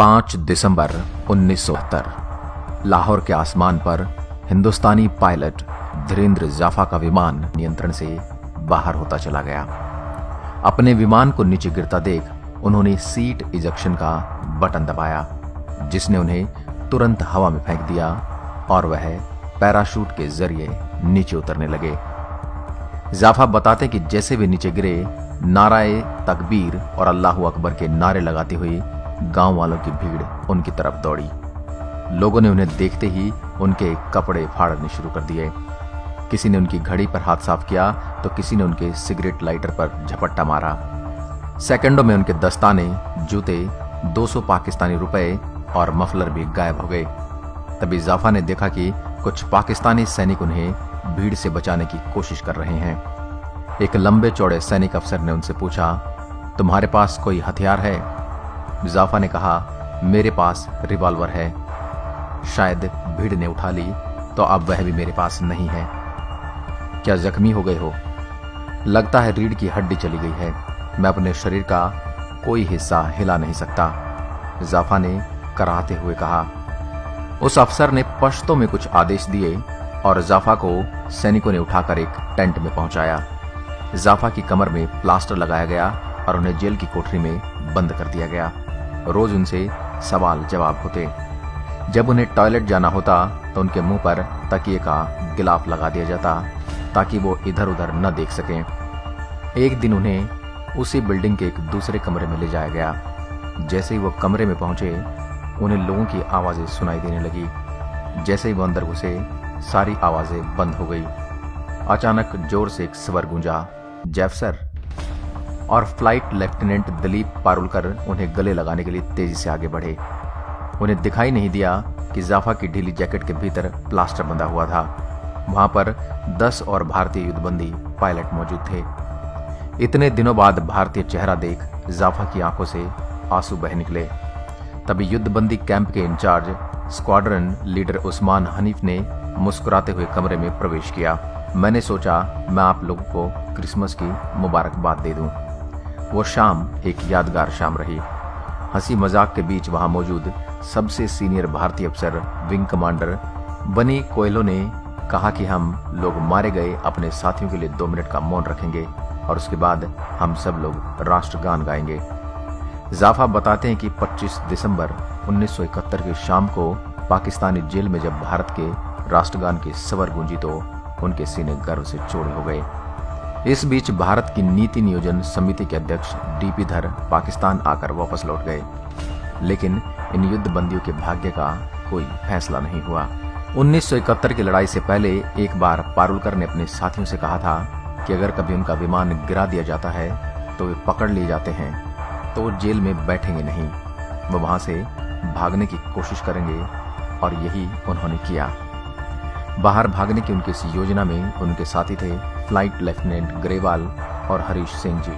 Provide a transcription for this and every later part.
5 दिसंबर 1970 लाहौर के आसमान पर हिंदुस्तानी पायलट धीरेन्द्र जाफा का विमान नियंत्रण से बाहर होता चला गया। अपने विमान को नीचे गिरता देख उन्होंने सीट इजेक्शन का बटन दबाया, जिसने उन्हें तुरंत हवा में फेंक दिया और वह पैराशूट के जरिए नीचे उतरने लगे। जाफा बताते कि जैसे वे नीचे गिरे, नाराए तकबीर और अल्लाहू अकबर के नारे लगाते हुए गांव वालों की भीड़ उनकी तरफ दौड़ी। लोगों ने उन्हें देखते ही उनके कपड़े फाड़ने शुरू कर दिए। किसी ने उनकी घड़ी पर हाथ साफ किया तो किसी ने उनके सिगरेट लाइटर पर झपट्टा मारा। सेकंडों में उनके दस्ताने, जूते, 200 पाकिस्तानी रुपए और मफलर भी गायब हो गए। तभी जाफा ने देखा कि कुछ पाकिस्तानी सैनिक उन्हें भीड़ से बचाने की कोशिश कर रहे हैं। एक लंबे चौड़े सैनिक अफसर ने उनसे पूछा, तुम्हारे पास कोई हथियार है? जाफा ने कहा, मेरे पास रिवॉल्वर है। शायद भीड़ ने उठा ली तो अब वह भी मेरे पास नहीं है। क्या जख्मी हो गए हो? लगता है रीढ़ की हड्डी चली गई है। मैं अपने शरीर का कोई हिस्सा हिला नहीं सकता, जाफा ने कराहते हुए कहा। उस अफसर ने पश्तो में कुछ आदेश दिए और जाफा को सैनिकों ने उठाकर एक टेंट में पहुंचाया। जाफा की कमर में प्लास्टर लगाया गया और उन्हें जेल की कोठरी में बंद कर दिया गया। रोज उनसे सवाल जवाब होते। जब उन्हें टॉयलेट जाना होता तो उनके मुंह पर तकिए का गिलाफ लगा दिया जाता ताकि वो इधर उधर न देख सकें। एक दिन उन्हें उसी बिल्डिंग के एक दूसरे कमरे में ले जाया गया। जैसे ही वो कमरे में पहुंचे, उन्हें लोगों की आवाजें सुनाई देने लगी। जैसे ही वो अंदर घुसे, सारी आवाजें बंद हो गई। अचानक जोर से एक स्वर गूंजा, जैफ सर। और फ्लाइट लेफ्टिनेंट दिलीप पारुलकर उन्हें गले लगाने के लिए तेजी से आगे बढ़े। उन्हें दिखाई नहीं दिया कि जाफा की ढीली जैकेट के भीतर प्लास्टर बंधा हुआ था। वहां पर 10 और भारतीय युद्धबंदी पायलट मौजूद थे। इतने दिनों बाद भारतीय चेहरा देख जाफा की आंखों से आंसू बह निकले। तभी युद्धबंदी कैंप के incharge squadron leader Usman Hanif ने मुस्कुराते हुए कमरे में प्रवेश किया। मैंने सोचा मैं आप लोगों को क्रिसमस की मुबारकबाद दे दूं। वो शाम एक यादगार शाम रही। हंसी मजाक के बीच वहां मौजूद सबसे सीनियर भारतीय अफसर विंग कमांडर बनी कोयलो ने कहा कि हम लोग मारे गए अपने साथियों के लिए 2 मिनट का मौन रखेंगे और उसके बाद हम सब लोग राष्ट्रगान गाएंगे। जाफा बताते हैं कि 25 दिसंबर 1971 की शाम को पाकिस्तानी जेल में जब भारत के राष्ट्रगान की स्वर गूंजी तो उनके सीने गर्व से चौड़े हो गए। इस बीच भारत की नीति नियोजन समिति के अध्यक्ष डीपी धर पाकिस्तान आकर वापस लौट गए, लेकिन इन युद्ध बंदियों के भाग्य का कोई फैसला नहीं हुआ। 1971 की लड़ाई से पहले एक बार पारुलकर ने अपने साथियों से कहा था कि अगर कभी उनका विमान गिरा दिया जाता है तो वे पकड़ लिए जाते हैं, तो वो जेल में बैठेंगे नहीं, वो वहां से भागने की कोशिश करेंगे। और यही उन्होंने किया। बाहर भागने की उनकी इस योजना में उनके साथी थे फ्लाइट लेफ्टिनेंट ग्रेवाल और हरीश सिंह जी।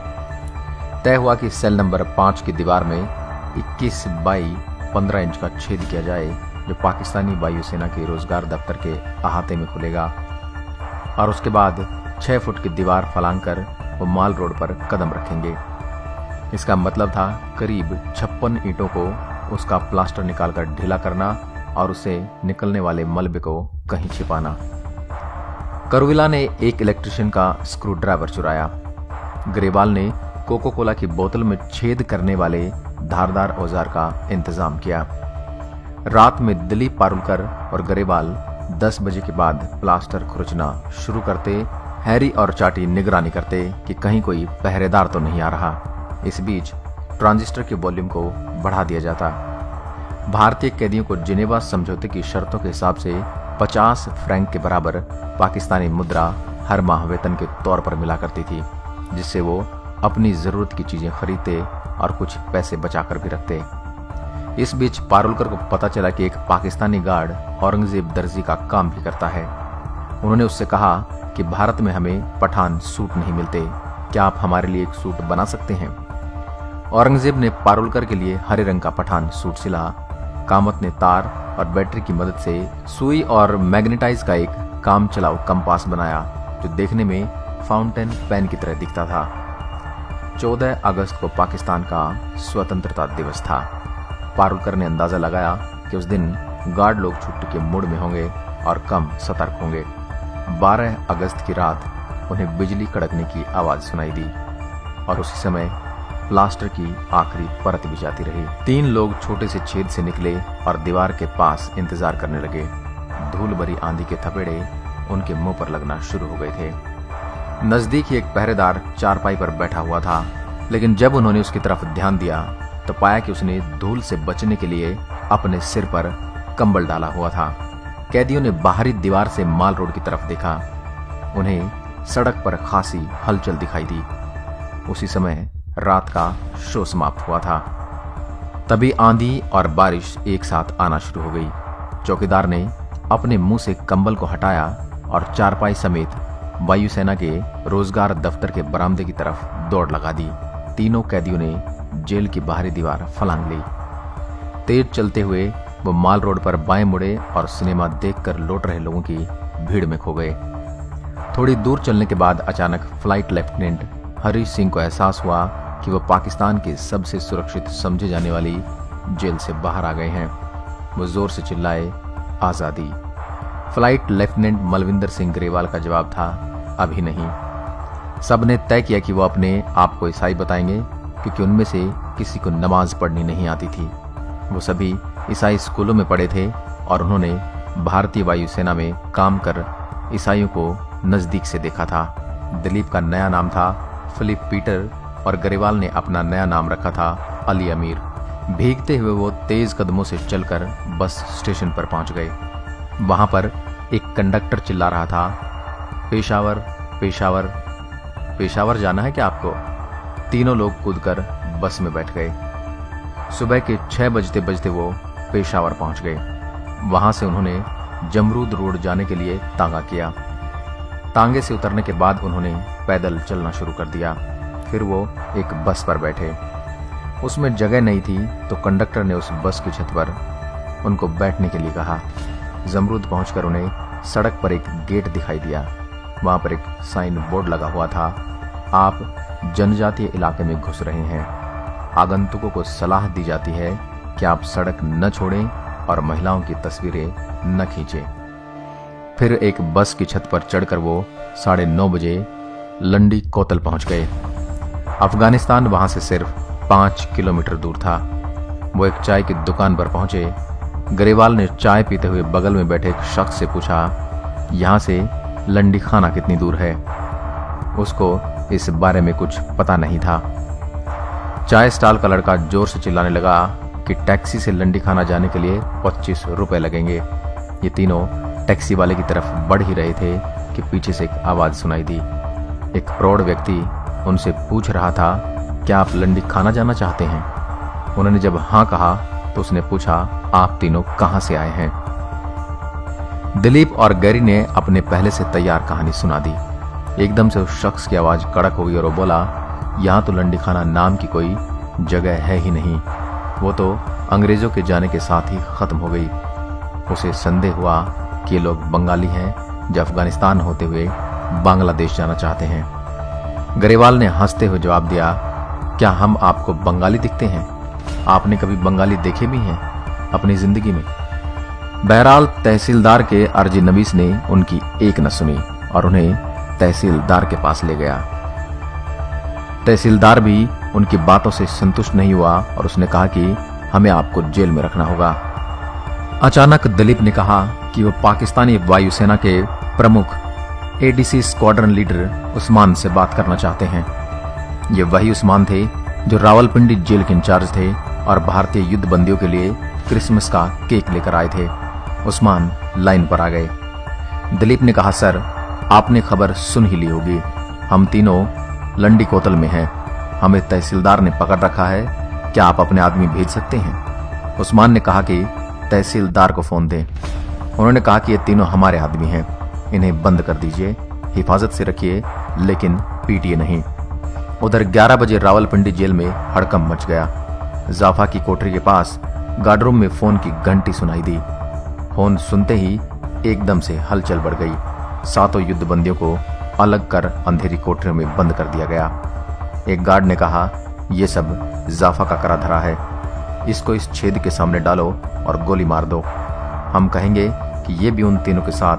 तय हुआ कि सेल नंबर 5 की दीवार में 21 बाई 15 इंच का छेद किया जाए, जो पाकिस्तानी वायुसेना के रोजगार दफ्तर के अहाते में खुलेगा, और उसके बाद 6 फुट की दीवार फलांग कर वो माल रोड पर कदम रखेंगे। इसका मतलब था करीब 56 ईंटों को उसका प्लास्टर निकालकर ढीला करना और उसे निकलने वाले मलबे को कहीं छिपाना। करविला ने एक इलेक्ट्रिशियन का स्क्रू ड्राइवर चुराया। ग्रेवाल ने कोको कोला की बोतल में छेद करने वाले धारदार औजार का इंतजाम किया। रात में दिलीप पारुलकर और ग्रेवाल 10 बजे के बाद प्लास्टर खुरचना शुरू करते। हैरी और चाटी निगरानी करते कि कहीं कोई पहरेदार तो नहीं आ रहा। इस बीच ट्रांजिस्टर के वॉल्यूम को बढ़ा दिया जाता। भारतीय कैदियों को जिनेवा समझौते की शर्तों के हिसाब से 50 फ्रैंक के बराबर पाकिस्तानी मुद्रा हर माह वेतन के तौर पर मिला करती थी, जिससे वो अपनी जरूरत की चीजें खरीदते और कुछ पैसे बचाकर भी रखते। इस बीच पारुलकर को पता चला कि एक पाकिस्तानी गार्ड औरंगजेब दर्जी का काम भी करता है। उन्होंने उससे कहा कि भारत में हमें पठान सूट नहीं मिलते, क्या आप हमारे लिए एक सूट बना सकते हैं? औरंगजेब ने पारुलकर के लिए हरे रंग का पठान सूट सिला। कामत ने तार और बैटरी की मदद से सुई और मैग्नेटाइज का एक काम चलाऊ कंपास बनाया, जो देखने में फाउंटेन पेन की तरह दिखता था। 14 अगस्त को पाकिस्तान का स्वतंत्रता दिवस था। पारुलकर ने अंदाजा लगाया कि उस दिन गार्ड लोग छुट्टी के मूड में होंगे और कम सतर्क होंगे। 12 अगस्त की रात उन्हें बिजली कड़कने की आवाज सुनाई दी और उसी समय प्लास्टर की आखिरी परत बिछाती रही। 3 लोग छोटे से छेद से निकले और दीवार के पास इंतजार करने लगे। धूल भरी आंधी के थपेड़े उनके मुंह पर लगना शुरू हो गए थे। नजदीक ही एक पहरेदार चारपाई पर बैठा हुआ था, लेकिन जब उन्होंने उसकी तरफ ध्यान दिया तो पाया कि उसने धूल से बचने के लिए अपने सिर पर कंबल डाला हुआ था। कैदियों ने बाहरी दीवार से माल रोड की तरफ देखा। उन्हें सड़क पर खासी हलचल दिखाई दी। उसी समय रात का शो समाप्त हुआ था। तभी आंधी और बारिश एक साथ आना शुरू हो गई। चौकीदार ने अपने मुंह से कंबल को हटाया और चारपाई समेत वायुसेना के रोजगार दफ्तर के बरामदे की तरफ दौड़ लगा दी। तीनों कैदियों ने जेल की बाहरी दीवार फलांग ली। तेज चलते हुए वो माल रोड पर बाएं मुड़े और सिनेमा देखकर लौट रहे लोगों की भीड़ में खो गए। थोड़ी दूर चलने के बाद अचानक फ्लाइट लेफ्टिनेंट हरीश सिंह को एहसास हुआ कि वो पाकिस्तान की सबसे सुरक्षित समझे जाने वाली जेल से बाहर आ गए हैं। वो जोर से चिल्लाए, आजादी। फ्लाइट लेफ्टिनेंट मलविंदर सिंह ग्रेवाल का जवाब था, अभी नहीं। सबने तय किया कि वो अपने आप को ईसाई बताएंगे, क्योंकि उनमें से किसी को नमाज पढ़नी नहीं आती थी। वो सभी ईसाई स्कूलों में पढ़े थे और उन्होंने भारतीय वायुसेना में काम कर ईसाइयों को नजदीक से देखा था। दिलीप का नया नाम था फिलिप पीटर और ग्रेवाल ने अपना नया नाम रखा था अली अमीर। भीगते हुए वो तेज कदमों से चलकर बस स्टेशन पर पहुंच गए। वहां पर एक कंडक्टर चिल्ला रहा था, पेशावर पेशावर पेशावर जाना है क्या आपको? तीनों लोग कूदकर बस में बैठ गए। सुबह के 6 बजते बजते वो पेशावर पहुंच गए। वहां से उन्होंने जमरूद रोड जाने के लिए तांगा किया। तांगे से उतरने के बाद उन्होंने पैदल चलना शुरू कर दिया। फिर वो एक बस पर बैठे। उसमें जगह नहीं थी तो कंडक्टर ने उस बस की छत पर उनको बैठने के लिए कहा। जमरूद पहुंचकर उन्हें सड़क पर एक गेट दिखाई दिया। वहां पर एक साइन बोर्ड लगा हुआ था, आप जनजातीय इलाके में घुस रहे हैं। आगंतुकों को सलाह दी जाती है कि आप सड़क न छोड़ें और महिलाओं की तस्वीरें न खींचें। फिर एक बस की छत पर चढ़कर वो 9:30 बजे लंडी कोतल पहुंच गए। अफगानिस्तान वहां से सिर्फ 5 किलोमीटर दूर था। वो एक चाय की दुकान पर पहुंचे। ग्रेवाल ने चाय पीते हुए बगल में बैठे एक शख्स से पूछा, यहां से लंडी खाना कितनी दूर है? उसको इस बारे में कुछ पता नहीं था। चाय स्टॉल का लड़का जोर से चिल्लाने लगा कि टैक्सी से लंडी खाना जाने के लिए 25 रुपए लगेंगे। ये तीनों टैक्सी वाले की तरफ बढ़ ही रहे थे कि पीछे से एक आवाज सुनाई दी। एक प्रौढ़ व्यक्ति उनसे पूछ रहा था, क्या आप लंडी खाना जाना चाहते हैं? उन्होंने जब हाँ कहा तो उसने पूछा, आप तीनों कहां से आए हैं? दिलीप और गैरी ने अपने पहले से तैयार कहानी सुना दी। एकदम से उस शख्स की आवाज कड़क हो गई और वो बोला, यहां तो लंडी खाना नाम की कोई जगह है ही नहीं। वो तो अंग्रेजों के जाने के साथ ही खत्म हो गई। उसे संदेह हुआ कि ये लोग बंगाली हैं जो अफगानिस्तान होते हुए बांग्लादेश जाना चाहते हैं। ग्रेवाल ने हंसते हुए जवाब दिया, क्या हम आपको बंगाली दिखते हैं? आपने कभी बंगाली देखे भी हैं अपनी जिंदगी में? बहरहाल तहसीलदार के अर्जी नवीस ने उनकी एक न सुनी और उन्हें तहसीलदार के पास ले गया। तहसीलदार भी उनकी बातों से संतुष्ट नहीं हुआ और उसने कहा कि हमें आपको जेल में रखना होगा। अचानक दिलीप ने कहा कि वो पाकिस्तानी वायुसेना के प्रमुख एडीसी स्क्वाड्रन लीडर उस्मान से बात करना चाहते हैं। ये वही उस्मान थे जो रावलपिंडी जेल के इंचार्ज थे और भारतीय युद्ध बंदियों के लिए क्रिसमस का केक लेकर आए थे। उस्मान लाइन पर आ गए। दिलीप ने कहा, सर आपने खबर सुन ही ली होगी, हम तीनों लंडी कोतल में हैं। हमें तहसीलदार ने पकड़ रखा है, क्या आप अपने आदमी भेज सकते हैं? उस्मान ने कहा कि तहसीलदार को फोन दें। उन्होंने कहा कि ये तीनों हमारे आदमी हैं, इन्हें बंद कर दीजिए, हिफाजत से रखिए लेकिन पीटिए नहीं। उधर 11 बजे रावलपिंडी जेल में हड़कंप मच गया। जाफा की कोठरी के पास गार्डरूम में फोन की घंटी सुनाई दी। फोन सुनते ही एकदम से हलचल बढ़ गई। 7 युद्ध बंदियों को अलग कर अंधेरी कोठरी में बंद कर दिया गया। एक गार्ड ने कहा, यह सब जाफा का करा धरा है। इसको इस छेद के सामने डालो और गोली मार दो। हम कहेंगे कि ये भी उन तीनों के साथ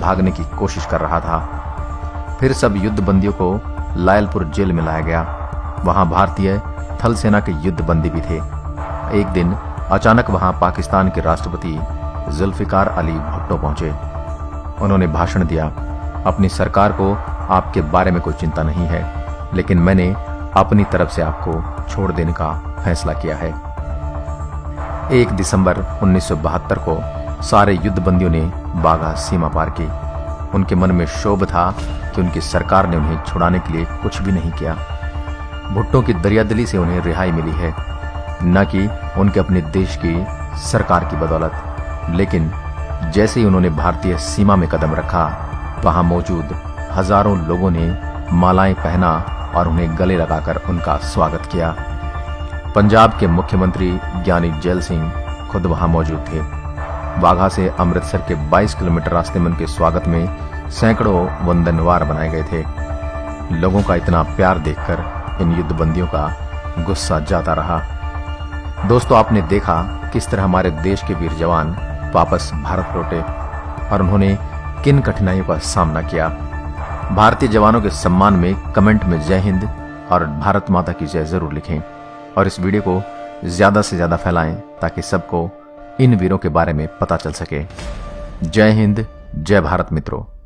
भागने की कोशिश कर रहा था। फिर सब युद्ध बंदियों को लायलपुर जेल में लाया गया। वहां भारतीय थल सेना के युद्ध बंदी भी थे। एक दिन अचानक वहां पाकिस्तान के राष्ट्रपति जुल्फिकार अली भुट्टो पहुंचे। उन्होंने भाषण दिया, अपनी सरकार को आपके बारे में कोई चिंता नहीं है, लेकिन मैंने अपनी तरफ से आपको छोड़ देने का फैसला किया है। 1 दिसंबर 1972 को सारे युद्ध बंदियों ने बाघा सीमा पार की। उनके मन में क्षोभ था कि उनकी सरकार ने उन्हें छुड़ाने के लिए कुछ भी नहीं किया। भुट्टो की दरियादिली से उन्हें रिहाई मिली है, न कि उनके अपने देश की सरकार की बदौलत। लेकिन जैसे ही उन्होंने भारतीय सीमा में कदम रखा, वहां मौजूद हजारों लोगों ने मालाएं पहना और उन्हें गले लगाकर उनका स्वागत किया। पंजाब के मुख्यमंत्री ज्ञानी जैल सिंह खुद वहां मौजूद थे। वाघा से अमृतसर के 22 किलोमीटर रास्ते में उनके स्वागत में सैकड़ों वंदनवार बनाए गए थे। लोगों का इतना प्यार देखकर इन युद्ध बंदियों का गुस्सा जाता रहा। दोस्तों, आपने देखा किस तरह हमारे देश के वीर जवान वापस भारत लौटे और उन्होंने किन कठिनाइयों का सामना किया। भारतीय जवानों के सम्मान में कमेंट में जय हिंद और भारत माता की जय जरूर लिखें और इस वीडियो को ज्यादा से ज्यादा फैलाएं ताकि सबको इन वीरों के बारे में पता चल सके। जय हिंद, जय भारत मित्रों।